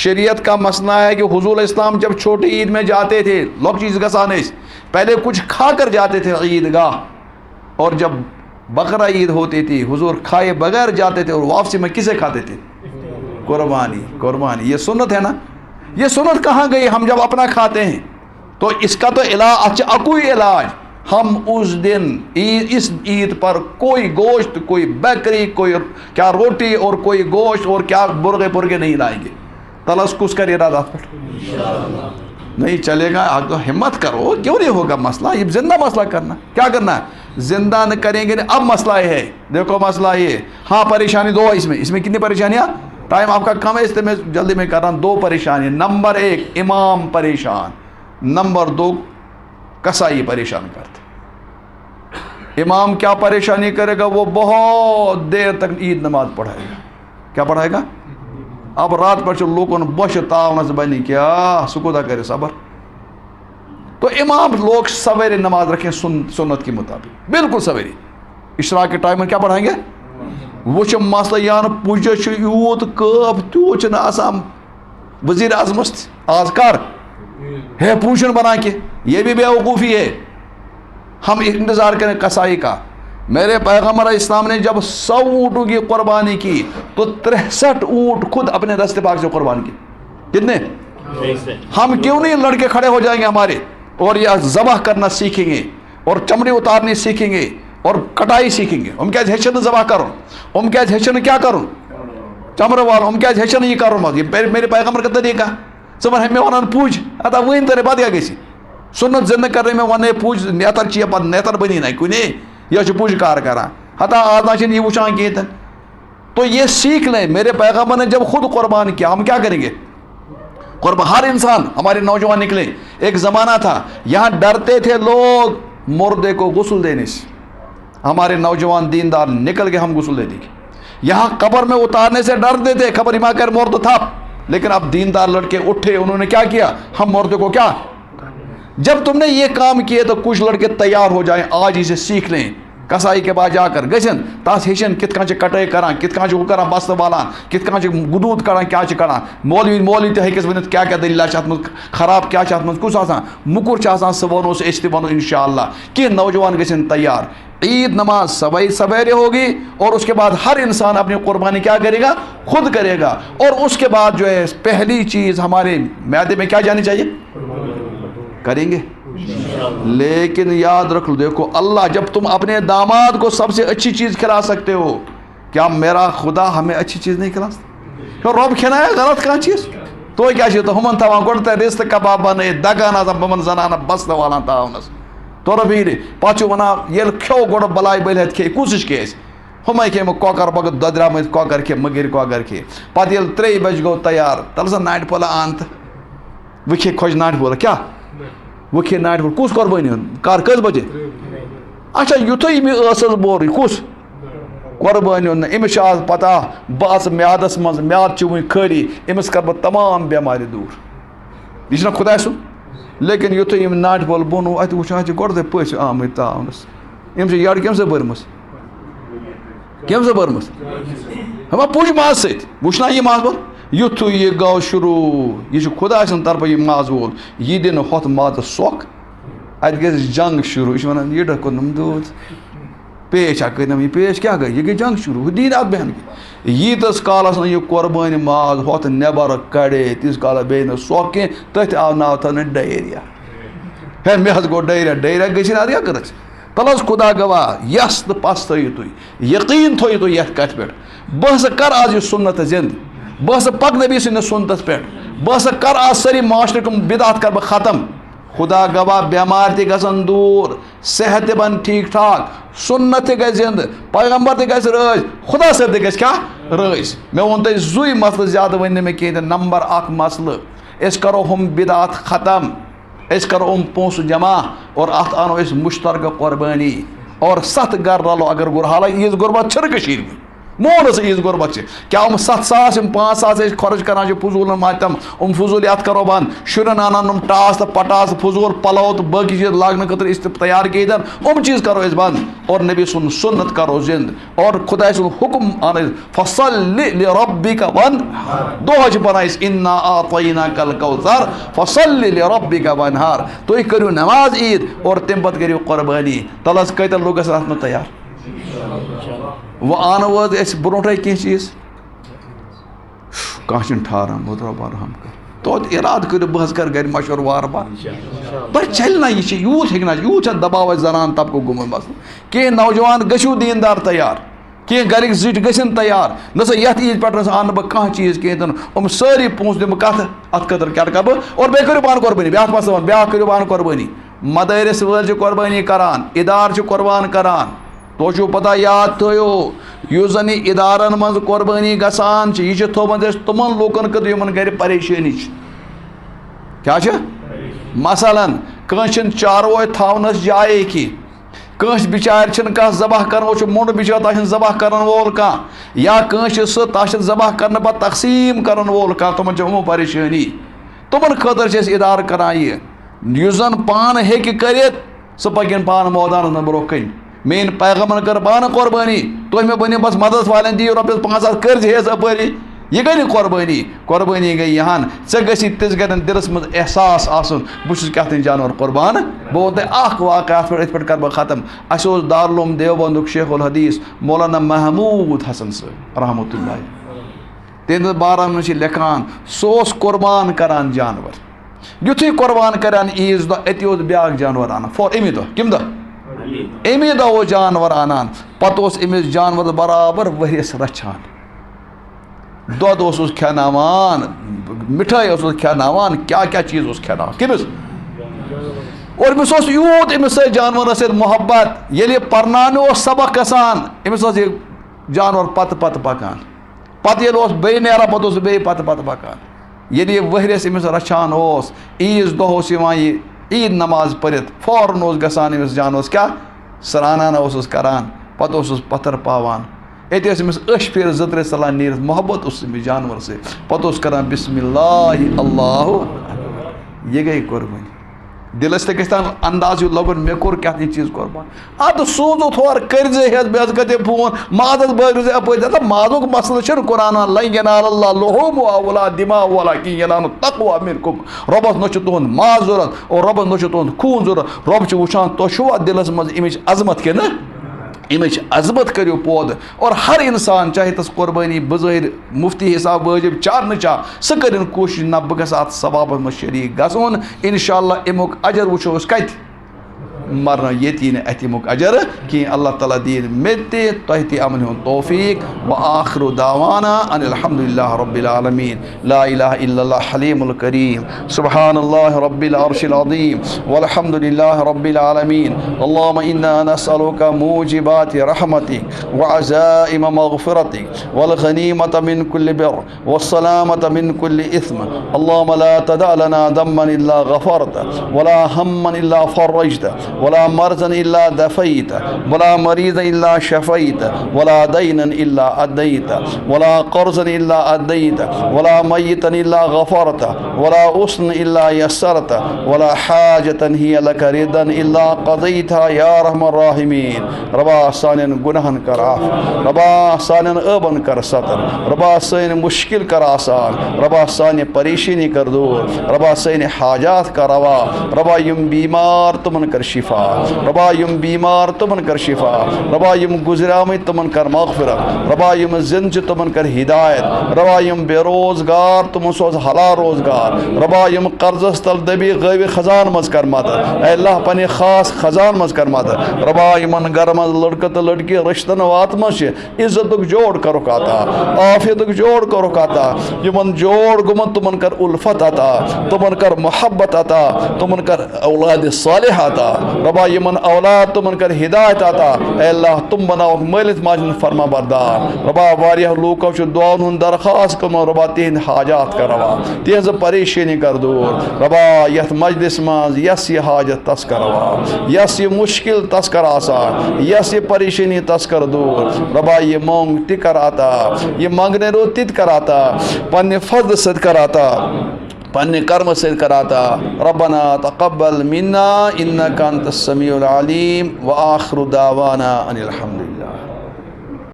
शरीयत का मसला है कि हुजूर इस्लाम जब छोटी ईद में जाते थे, लोग चीज़ गसाने पहले कुछ खा कर जाते थे ईदगाह, और जब बकरा ईद होती थी हुजूर खाए बगैर जाते थे और वापसी में किसे खाते थे? कुर्बानी। ये सुन्नत है ना, ये सुन्नत कहाँ गई? हम जब अपना खाते हैं तो इसका तो इलाज, अच्छा अकोई इलाज, हम उस दिन इस ईद पर कोई गोश्त, कोई बकरी, कोई क्या रोटी और कोई गोश्त और क्या बुर्गे पुरगे नहीं लाएंगे। तलस्कुस कर इरादा पर नहीं चलेगा। तो हिम्मत करो, क्यों नहीं होगा मसला? ये जिंदा मसला करना, क्या करना है? जिंदा न करेंगे नहीं। अब मसला है, देखो मसला ये, हाँ परेशानी दो इसमें कितनी परेशानियाँ? टाइम आपका कम है इसलिए मैं जल्दी में कर रहा हूँ। दो परेशानी, नंबर 1 इमाम परेशान, नंबर 2 कसाई परेशान करते। इमाम क्या परेशानी करेगा? वो बहुत देर तक ईद नमाज पढ़ाएगा। क्या पढ़ाएगा? अब रात पर लोगों ने बश तावन बनी क्या सुकुदा करे सबर। तो इमाम लोग सवेरे नमाज रखें सुन्नत के मुताबिक, बिल्कुल सवेरे। इशरा के टाइम में क्या पढ़ाएंगे? वो मसला यान पुज यूत कब तूत वजीर आजमस आज कर है पूछन बना के, ये भी बेवकूफ़ी है। हम इंतज़ार करें कसाई का। मेरे पैगम्बर इस्लाम ने जब 100 ऊँटों की कुर्बानी की तो 63 ऊँट खुद अपने दस्ते पाक से कुर्बान की। कितने? हम क्यों नहीं लड़के खड़े हो जाएंगे हमारे और यह ज़बह करना सीखेंगे और चमड़ी उतारनी सीखेंगे और कटाई सीखेंगे? हम क्या हेचन ज़बह करूँ, हम क्या हेचन क्या करूँ चमड़े वालों, हम क्या हेचन ये करूँ? मेरे पैगम्बर का तरीका समझ हमें वन पूज अतः वही तरह बात क्या सुन्नत जिंदा कर रहे में वन पूज नेतर चे पे नेतर बनी ना कुने यह पूज कार करा हता आज ना ये वुचान कह। तो ये सीख लें, मेरे पैगम्बर ने जब खुद कुर्बान किया, हम क्या करेंगे? कुर्बान हर इंसान, हमारे नौजवान निकले। एक ज़माना था यहाँ डरते थे लोग मुर्दे को गुस्ल देने से, हमारे नौजवान दीनदार निकल के हम गुस्ल दे देंगे। यहाँ कब्र में उतारने से डरते थे, खबर हिमा कर मुर्द था, लेकिन अब दीनदार लड़के उठे, उन्होंने क्या किया? हम मुर्दे को क्या, जब तुमने ये काम किए तो कुछ लड़के तैयार हो जाएं, आज इसे सीख लें। कसाई के बाद जाकर गसन तस हेचन कित कटाई करान, कित कर बस्त वालान, कित गुदूद कड़ान, क्या करान। मौलवी तक वन क्या क्या दलील खराब क्या कुछ मुकुर सह वो अस वो इंशाअल्लाह कि नौजवान गसन तैयार। ईद नमाज सवेरे होगी और उसके बाद हर इंसान अपनी कुर्बानी क्या करेगा? खुद करेगा। और उसके बाद जो है पहली चीज़ हमारे मैदे में क्या जानी चाहिए? करेंगे। लेकिन याद रख लो, देखो अल्लाह, जब तुम अपने दामाद को सबसे अच्छी चीज़ खिला सकते हो, क्या मेरा खुदा हमें अच्छी चीज़ नहीं खिला सकता? रब खिलाया गलत कह चीज़ तो क्या तो हम गोड़ रिश्त कबाब बन दगान बमन जनान बस्त वाला तावनस तोर भी पे वन ये खो गोड़ बलाय बल खे कुछ खे हम खे कौकर बग दद्राम कौकर खे मगर कौकर खे पे 3 बज गो तैयार तल सा नाट पोला आन तो वो खे खोज नाट पोला क्या वो खे नाट पोल कुछ कुर्बानी कर कस बजे अच्छा युथई में बोर कुछ कुर्बानी अमिस आज पता बस म्यादस मज म्याद वो खाली अमिस कर बह तमाम बेमारी दूर यह खुदा सुन। लेकिन युथई नाट पोल बोन अत वो गोड़ पस आम तावनस अम्स यड़ कम से बर्म हम पुज माज सना यह माज बोल युथ यह गो शुरू यह खुदा तरफ यह माज वोल यह दिन होत माज सोख अत ग जंग शुरू यह वन यह कोनम दूध पेश करनम यह पेश क्या गई यह गई जंग शुरू दीन अत बहन यीतस कालस यह कुर्बानी माज होत नबर कड़े तीस काल बे सोख कह तथ आव नाव थन डायरिया है मे गो डायरिया गई क्या कर तल खुदा गवाह यस तो पस थो तुम यकीन थो तुम ये कथ पे बह कर आज यह सुन्नत जिंद बह पक नबी सद सुन्नत पे बह कर आज सारी माशरे बिदात कर बह ख़त्म। खुदा गवाह बेमार त गसन दूर, सेहत बन ठीक ठाक, सुन्नत ग जिंद, पैगम्बर त गस रज, खुदा सब त गस क्या रज। मे वो तुम जुई मसल ज्यादा वन मे कह नंबर 1 मसल अस करो हम बिदात ख़त्म, अस करो हम पोस जमा और अत अनो मुश्तरक कुर्बानी और 7 गर रलो अगर गुरहाला ईज गुरबत छर कशीर में मोनस ईद गुरबत क्या 7,000 5,000 खर्च करान फजूल मातम फजूल ये करो बंद शुरन आनान टास तो पटास फजूल पलो तो बाकी चीज लागने खतर इस तैयार किए चीज करो इस बंद और नबी सुन सुन्नत करो जिंद और खुदा सुन हुक्म आन फसल्लि लिरब्बिका वन्हर दोह बनाइस इन्ना आतैना कल कौसर फसल्लि लिरब्बिका वन्हर तुम करो नमाज ईद और तम पत करो कुर्बानी तलस कत लोग अत तैयार वो आन वह ब्रोटे कह चीज कह ठारान मोदरा बरहम कर तो इराद कर बह कर गर मशवर वार बार पर चल ना यह यूत हेना यूत दबाव जनान तबको गुम मस कह नौजवान गो दीनदार तैयार कह गर जिट गन तैयार नसा ये ईद पे आन बह कह चीज कहें सारी पोस दिम कत अत खतर क्या कर बह और बे करो पान कुर्बानी ब्या मसला ब्या करो पान कुर्बानी मदरस वल कुर्बानी करान इदार कुर्बान करान तो पता याद थो युस जन इदारन मज कुर्बानी गसान यह थोमत तमन लूकन खतर यमन गर परेशानी क्या मसलन कंस चारवो थावनस जाए कि कंस बिचार कह जबह कर वो मोड बिचार तह जबह कर वोल कह या कंस सह जबह कर पे तकसीम कर वोल कह तमन यमो परेशानी तमन खतर इदार करान यह जन पान हेक कर सह पकन पान मौदान ब्रो कन मेन पैगमन कर पान कुर्बानी तुम मे बनो बस मदद वाले दी रपस 5,000 कर्ज हेस अपरी यह गई कुर्बानी कुर्बानी गई यहान े तिस गन दिलस मज एहसास आसन बहुत क्या जानवर कुर्बान बह वो तुम वाक़ पे कर बह ख़त्म अस दारुल देवबंद शेखुल हदीस मौलाना महमूद हसन साहब रहमतुल्लाह तहद बारे में लिखान सह कुर्बान करान जानवर युथु कुर्बान करान ईज दह अति ब्या जानवर आना फॉर अमे दह कम दह अमे दह वो जानवर आनान पत अमिस जानवर बराबर वरियस रचान दुध खेनावान मिठाई खेनावान क्या क्या चीज खेनावान कमिस और अमिस यूत अमिस जानवर सत मोहब्बत ये पर्नाने सबक गसान अमिस जानवर पत पत पकान पत बे नेरा पत बे पत पत पकान ये वहरियस अमिस रचान ईज दह ईद नमाज पढ़ित फौरन गसान अमिस जानवर क्या सराना करान पत पत्थर पावान ये अमिस अश फिर जत्र सलान नीर मोहब्बत अमिस जानवर से पत करान बिस्मिल्लाह अल्लाह ये गई कुर्बानी दिलस ते गन अंदाज लगन मे कोर क्या चीज कुर्बान अद सोजो थोर कर्जे हेस बे कते फोन मादस बगज अप मादुक मसल कुरान लल्लाह लुहुम वला दिमा वला कि यनान तकवा मिनकुम रबस न तुहन माज जरूरत और रबस न तुहन खून जरूरत रब वुचान तो शुवा दिलस मज इमिच अजमत के न इमिच अजमत करो पौध और हर इंसान चाहे तस कुर्बानी बज़ाहिर मुफ्ती हिसाब वाजिब चार चाह सह कर कोशिश ना बह गस अत सवाब मज शरीक गसन इंशाअल्लाह अमुक अजर वो कत मरना ये अतमुक अजर कि अल्लाह ताला दीन मे तह अमन हुन तौफीक व आखिर दावाना अनिल हम्दुलिल्लाह रब्बिल आलमीन ला इलाहा इल्लल्लाह हलीमुल करीम सुब्हानल्लाह रब्बिल अर्शिल अज़ीम वल्हम्दुलिल्लाह रब्बिल आलमीन अल्लाहुम्मा इन्ना नसअलुका मूजिबाति रहमतिक व अज़ाइम मग़फ़िरतिक वल गनीमत मिन कुल्लि बिर वस्सलामत मिन कुल्लि इस्म अल्लाहुम्मा ला तदा लना दम्मन इल्ला गफ़रत वला हम्मन इल्ला फर्रजत वला मर्जन इल्ला दफ़ईत वला मरीज़ इल्ला शफ़ईत वला दैनन इल्ला अदैत वला क़र्ज़न इल्ला अदैत वला मय्यतन इल्ला गफ़रत वला उस्न इल्ला यस्सरत वला हाजतन हिय लक रिदन इल्ला क़ज़ैतहा या रहमर राहिमीन रबा सानिन गुनाहन कर आफ रबा सानिन अबन कर सतर रबा सानि मुश्किल कर आसान रबा सानि परेशानी कर दूर रबा सानि हाजात कर रवा रबा यम बीमार तुमन कर शिफा रबा यम बीमार तुमन कर शिफा रबा यम गुजराम तुमन कर मग़फ़िरत रबा यम जिंद तुमन कर हिदायत रबा यम बेरोजगार तुमन सोज हला रोजगार रबा यम कर्जस तल दबी गैब खजान मज कर मदद अल्लाह पने खास खजान मज कर मदद रबा यमन घर मज लड़का तो लड़की रिश्तन वात मज इज्जत जोड़ करो आता आफियत जोड़ करो आता यमन जोड़ गुमन तुमन कर उल्फत आता तुमन कर मोहब्बत आता तुमन कर औलाद सालिह आता रबा यमन औलाद तुमन कर हिदायत अता ए अल्लाह तुम बनाओ मालिक माजिद फरमा बरदार रबा वारिया लूको दुआन हुन दरखास्त कमो रबा तिहंद हाजात कर रवा तिहंज परेशानी कर दूर रबा यथ मजलिस मज यस ये हाजत तस कर रवा यस ये मुश्किल तस कर आसान यस ये परेशानी तस कर दूर रबा ये मांग ति कर आता ये मांगने रो तित कराता पन्ने फضل सद कराता पन्ने कर्म से कराता रब्बना तक़ब्बल मिन्ना इन्नका अंतस समीउल अलीम व आखिरु दावाना अनिल हम्दुलिल्लाह।